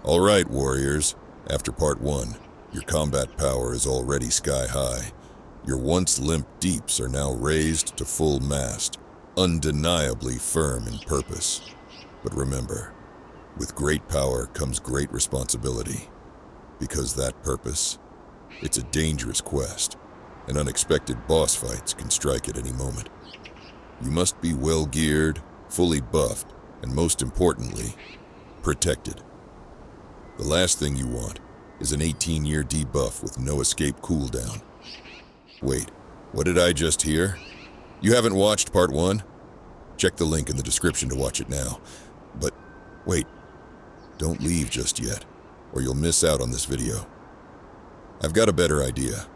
Alright, warriors. After part 1, your combat power is already sky high. Your once limp deeps are now raised to full mast, undeniably firm in purpose. But remember, with great power comes great responsibility. Because that purpose, it's a dangerous quest, and unexpected boss fights can strike at any moment. You must be well geared, fully buffed, and most importantly, protected. The last thing you want is an 18-year debuff with no escape cooldown. Wait, what did I just hear? You haven't watched part 1? Check the link in the description to watch it now. But wait, don't leave just yet, or you'll miss out on this video. I've got a better idea.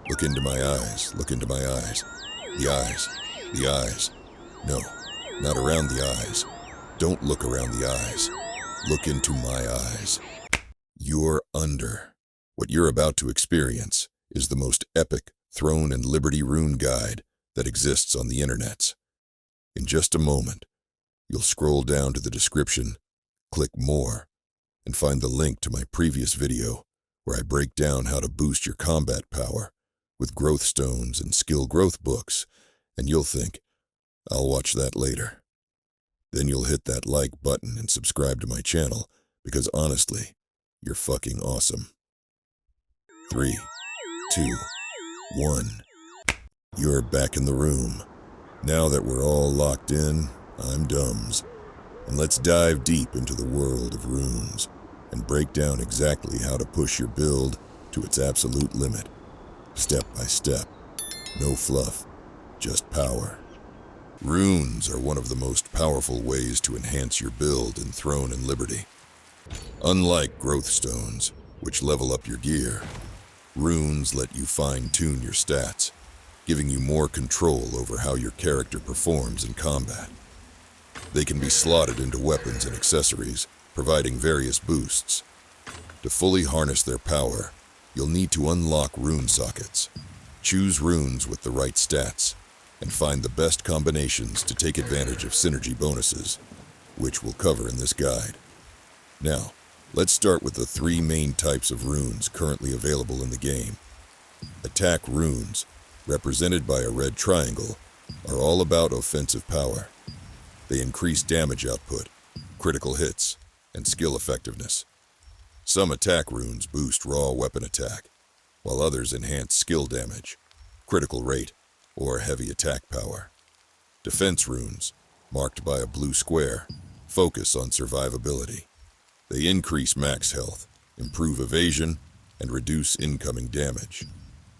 Look into my eyes, look into my eyes. The eyes, the eyes. No, not around the eyes. Don't look around the eyes. Look into my eyes. You're under. What you're about to experience is the most epic Throne and Liberty rune guide that exists on the internets. In just a moment, you'll scroll down to the description, click More, and find the link to my previous video where I break down how to boost your combat power with growth stones and skill growth books, and you'll think, I'll watch that later. Then you'll hit that like button and subscribe to my channel, because honestly, you're fucking awesome. 3, 2, 1. You're back in the room. Now that we're all locked in, I'm Dumbs. And let's dive deep into the world of runes and break down exactly how to push your build to its absolute limit. Step by step. No fluff, just power. Runes are one of the most powerful ways to enhance your build in Throne and Liberty. Unlike growth stones, which level up your gear, runes let you fine-tune your stats, giving you more control over how your character performs in combat. They can be slotted into weapons and accessories, providing various boosts. To fully harness their power, you'll need to unlock rune sockets. Choose runes with the right stats, and find the best combinations to take advantage of synergy bonuses, which we'll cover in this guide. Now, let's start with the 3 main types of runes currently available in the game. Attack runes, represented by a red triangle, are all about offensive power. They increase damage output, critical hits, and skill effectiveness. Some attack runes boost raw weapon attack, while others enhance skill damage, critical rate, or heavy attack power. Defense runes, marked by a blue square, focus on survivability. They increase max health, improve evasion, and reduce incoming damage.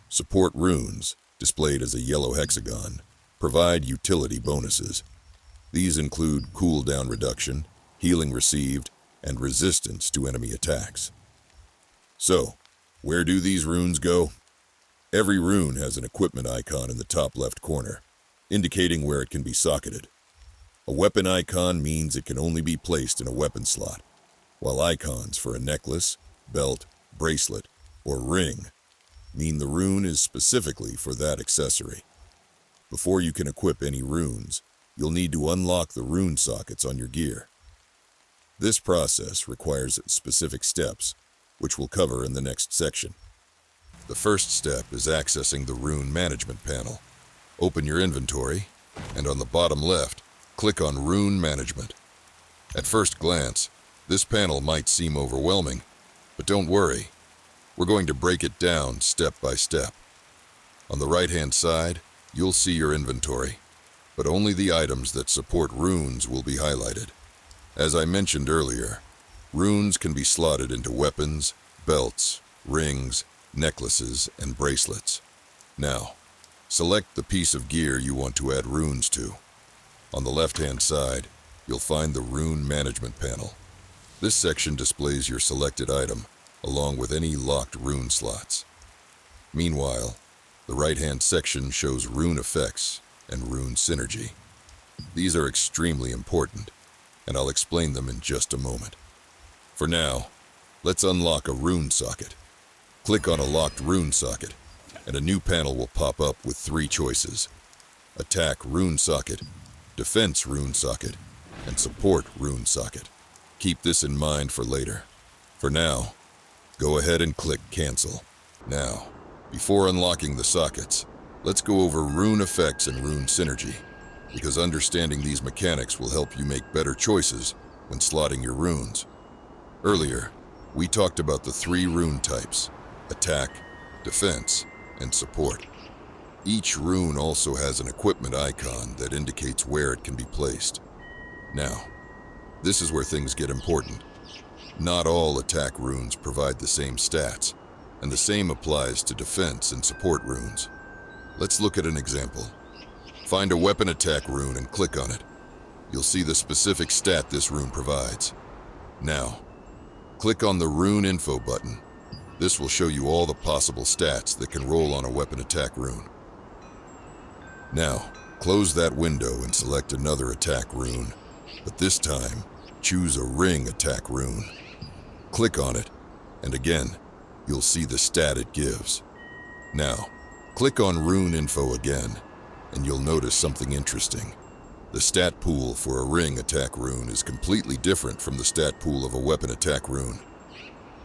Support runes, displayed as a yellow hexagon, provide utility bonuses. These include cooldown reduction, healing received, and resistance to enemy attacks. So, where do these runes go? Every rune has an equipment icon in the top left corner, indicating where it can be socketed. A weapon icon means it can only be placed in a weapon slot, while icons for a necklace, belt, bracelet, or ring mean the rune is specifically for that accessory. Before you can equip any runes, you'll need to unlock the rune sockets on your gear. This process requires specific steps, which we'll cover in the next section. The first step is accessing the Rune Management panel. Open your inventory, and on the bottom left, click on Rune Management. At first glance, this panel might seem overwhelming, but don't worry. We're going to break it down step by step. On the right-hand side, you'll see your inventory, but only the items that support runes will be highlighted. As I mentioned earlier, runes can be slotted into weapons, belts, rings, necklaces, and bracelets. Now, select the piece of gear you want to add runes to. On the left-hand side, you'll find the Rune Management panel. This section displays your selected item, along with any locked rune slots. Meanwhile, the right-hand section shows Rune Effects and Rune Synergy. These are extremely important, and I'll explain them in just a moment. For now, let's unlock a rune socket. Click on a locked rune socket, and a new panel will pop up with 3 choices: Attack Rune Socket, Defense Rune Socket, and Support Rune Socket. Keep this in mind for later. For now, go ahead and click Cancel. Now, before unlocking the sockets, let's go over Rune Effects and Rune Synergy, because understanding these mechanics will help you make better choices when slotting your runes. Earlier, we talked about the 3 rune types: attack, defense, and support. Each rune also has an equipment icon that indicates where it can be placed. Now, this is where things get important. Not all attack runes provide the same stats, and the same applies to defense and support runes. Let's look at an example. Find a weapon attack rune and click on it. You'll see the specific stat this rune provides. Now, click on the Rune Info button. This will show you all the possible stats that can roll on a weapon attack rune. Now, close that window and select another attack rune, but this time, choose a ring attack rune. Click on it, and again, you'll see the stat it gives. Now, click on Rune Info again, and you'll notice something interesting. The stat pool for a ring attack rune is completely different from the stat pool of a weapon attack rune.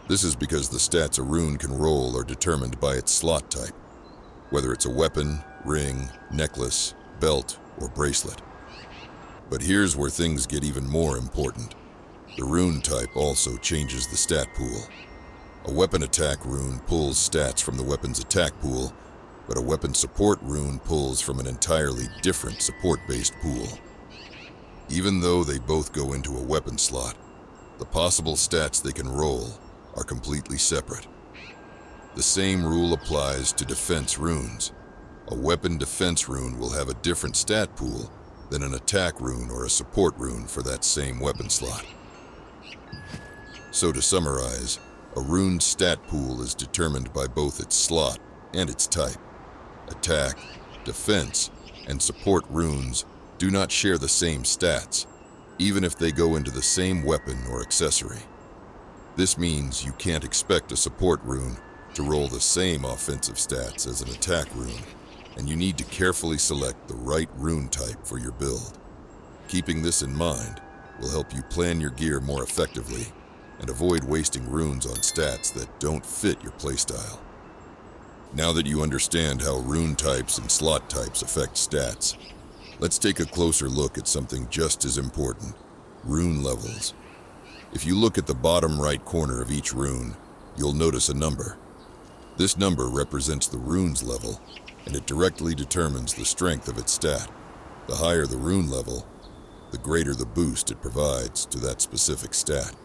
This is because the stats a rune can roll are determined by its slot type, whether it's a weapon, ring, necklace, belt, or bracelet. But here's where things get even more important. The rune type also changes the stat pool. A weapon attack rune pulls stats from the weapon's attack pool, but a weapon support rune pulls from an entirely different support-based pool. Even though they both go into a weapon slot, the possible stats they can roll are completely separate. The same rule applies to defense runes. A weapon defense rune will have a different stat pool than an attack rune or a support rune for that same weapon slot. So to summarize, a rune's stat pool is determined by both its slot and its type. Attack, defense, and support runes do not share the same stats, even if they go into the same weapon or accessory. This means you can't expect a support rune to roll the same offensive stats as an attack rune, and you need to carefully select the right rune type for your build. Keeping this in mind will help you plan your gear more effectively and avoid wasting runes on stats that don't fit your playstyle. Now that you understand how rune types and slot types affect stats, let's take a closer look at something just as important: rune levels. If you look at the bottom right corner of each rune, you'll notice a number. This number represents the rune's level, and it directly determines the strength of its stat. The higher the rune level, the greater the boost it provides to that specific stat.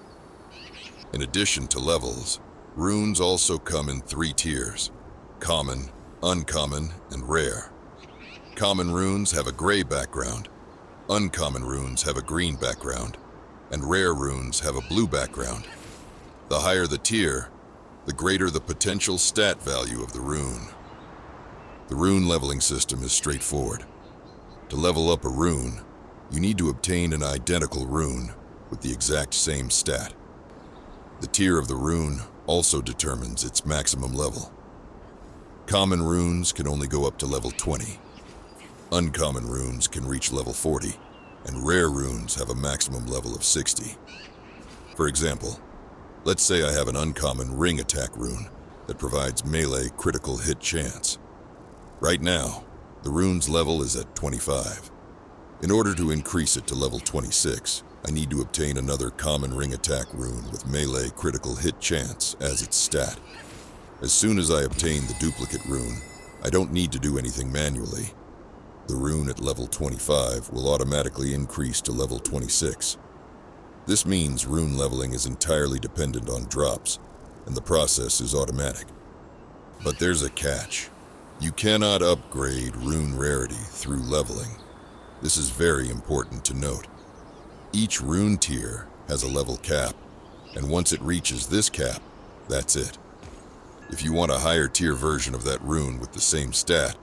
In addition to levels, runes also come in 3 tiers: common, uncommon, and rare. Common runes have a gray background, uncommon runes have a green background, and rare runes have a blue background. The higher the tier, the greater the potential stat value of the rune. The rune leveling system is straightforward. To level up a rune, you need to obtain an identical rune with the exact same stat. The tier of the rune also determines its maximum level. Common runes can only go up to level 20. Uncommon runes can reach level 40, and rare runes have a maximum level of 60. For example, let's say I have an uncommon ring attack rune that provides melee critical hit chance. Right now, the rune's level is at 25. In order to increase it to level 26, I need to obtain another common ring attack rune with melee critical hit chance as its stat. As soon as I obtain the duplicate rune, I don't need to do anything manually. The rune at level 25 will automatically increase to level 26. This means rune leveling is entirely dependent on drops, and the process is automatic. But there's a catch. You cannot upgrade rune rarity through leveling. This is very important to note. Each rune tier has a level cap, and once it reaches this cap, that's it. If you want a higher tier version of that rune with the same stat,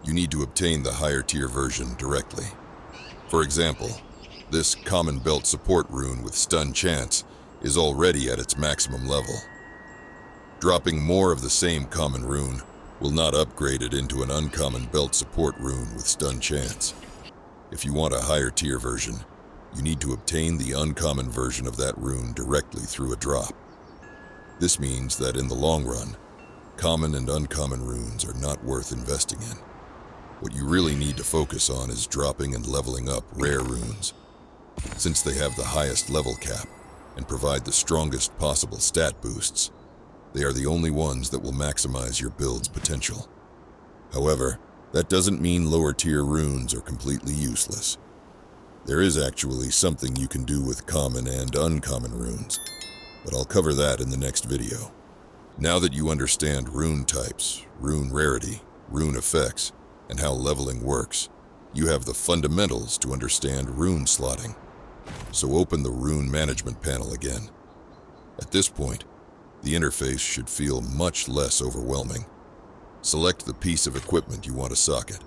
you need to obtain the higher tier version directly. For example, this common belt support rune with stun chance is already at its maximum level. Dropping more of the same common rune will not upgrade it into an uncommon belt support rune with stun chance. If you want a higher tier version, you need to obtain the uncommon version of that rune directly through a drop. This means that in the long run, common and uncommon runes are not worth investing in. What you really need to focus on is dropping and leveling up rare runes. Since they have the highest level cap and provide the strongest possible stat boosts, they are the only ones that will maximize your build's potential. However, that doesn't mean lower tier runes are completely useless. There is actually something you can do with common and uncommon runes, but I'll cover that in the next video. Now that you understand rune types, rune rarity, rune effects, and how leveling works, you have the fundamentals to understand rune slotting. So open the rune management panel again. At this point, the interface should feel much less overwhelming. Select the piece of equipment you want to socket.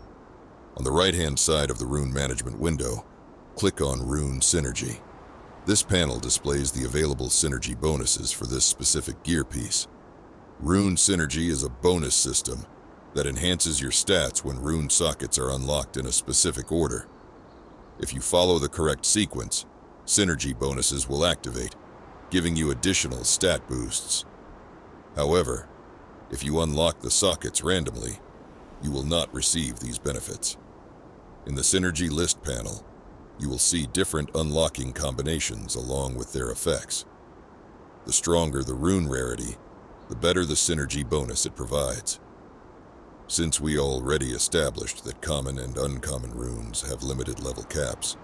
On the right-hand side of the rune management window, click on Rune Synergy. This panel displays the available synergy bonuses for this specific gear piece. Rune Synergy is a bonus system that enhances your stats when rune sockets are unlocked in a specific order. If you follow the correct sequence, synergy bonuses will activate, giving you additional stat boosts. However, if you unlock the sockets randomly, you will not receive these benefits. In the Synergy List panel, you will see different unlocking combinations along with their effects. The stronger the rune rarity, the better the synergy bonus it provides. Since we already established that common and uncommon runes have limited level caps,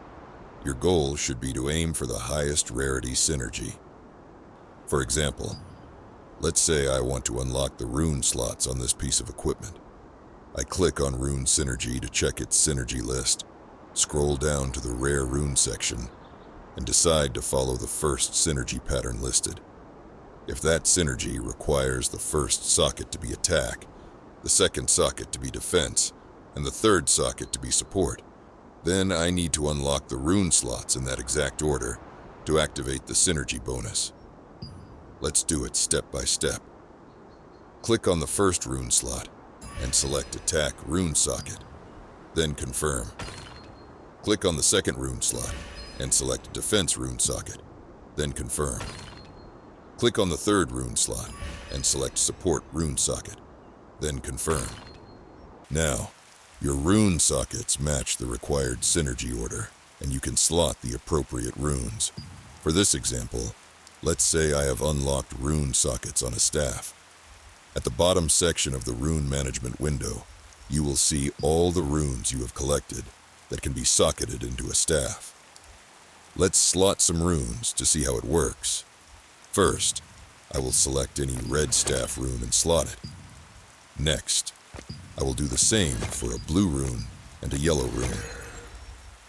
your goal should be to aim for the highest rarity synergy. For example, let's say I want to unlock the rune slots on this piece of equipment. I click on Rune Synergy to check its synergy list, scroll down to the rare rune section, and decide to follow the first synergy pattern listed. If that synergy requires the first socket to be attack, the second socket to be defense, and the third socket to be support, then I need to unlock the rune slots in that exact order to activate the synergy bonus. Let's do it step by step. Click on the first rune slot and select Attack Rune Socket, then Confirm. Click on the second rune slot and select Defense Rune Socket, then Confirm. Click on the third rune slot and select Support Rune Socket, then Confirm. Now, your rune sockets match the required synergy order, and you can slot the appropriate runes. For this example, let's say I have unlocked rune sockets on a staff. At the bottom section of the rune management window, you will see all the runes you have collected that can be socketed into a staff. Let's slot some runes to see how it works. First, I will select any red staff rune and slot it. Next, I will do the same for a blue rune and a yellow rune.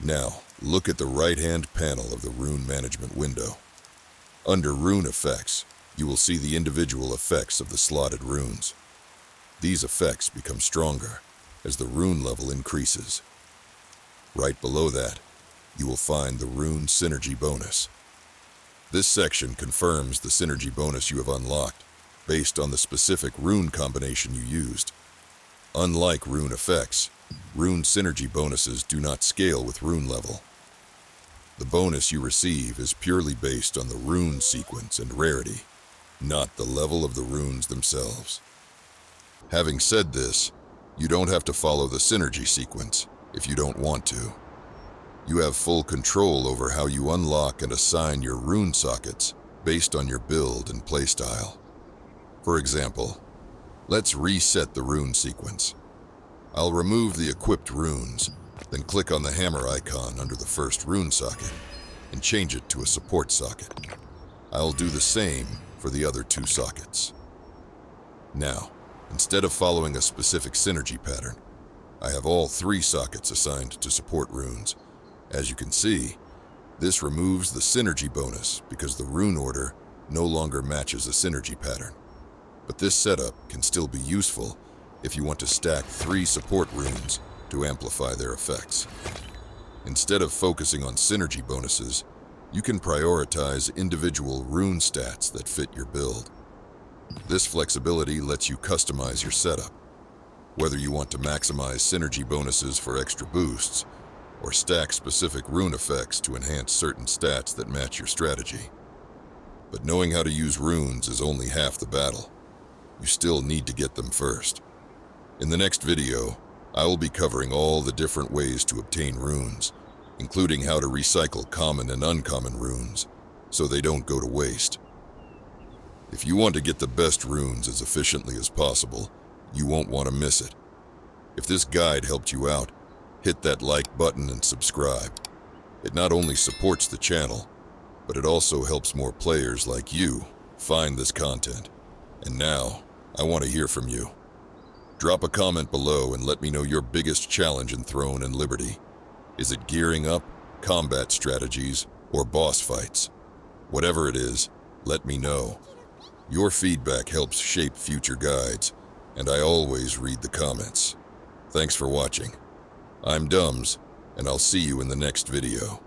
Now, look at the right-hand panel of the rune management window. Under Rune Effects, you will see the individual effects of the slotted runes. These effects become stronger as the rune level increases. Right below that, you will find the Rune Synergy bonus. This section confirms the synergy bonus you have unlocked based on the specific rune combination you used. Unlike Rune Effects, Rune Synergy bonuses do not scale with rune level. The bonus you receive is purely based on the rune sequence and rarity, not the level of the runes themselves. Having said this, you don't have to follow the synergy sequence if you don't want to. You have full control over how you unlock and assign your rune sockets based on your build and playstyle. For example, let's reset the rune sequence. I'll remove the equipped runes, then click on the hammer icon under the first rune socket and change it to a support socket. I'll do the same for the other two sockets. Now, instead of following a specific synergy pattern, I have all three sockets assigned to support runes. As you can see, this removes the synergy bonus because the rune order no longer matches a synergy pattern. But this setup can still be useful if you want to stack 3 support runes to amplify their effects. Instead of focusing on synergy bonuses, you can prioritize individual rune stats that fit your build. This flexibility lets you customize your setup, whether you want to maximize synergy bonuses for extra boosts or stack specific rune effects to enhance certain stats that match your strategy. But knowing how to use runes is only half the battle. You still need to get them first. In the next video, I will be covering all the different ways to obtain runes, including how to recycle common and uncommon runes, so they don't go to waste. If you want to get the best runes as efficiently as possible, you won't want to miss it. If this guide helped you out, hit that like button and subscribe. It not only supports the channel, but it also helps more players like you find this content. And now, I want to hear from you. Drop a comment below and let me know your biggest challenge in Throne and Liberty. Is it gearing up, combat strategies, or boss fights? Whatever it is, let me know. Your feedback helps shape future guides, and I always read the comments. Thanks for watching. I'm Dumbs, and I'll see you in the next video.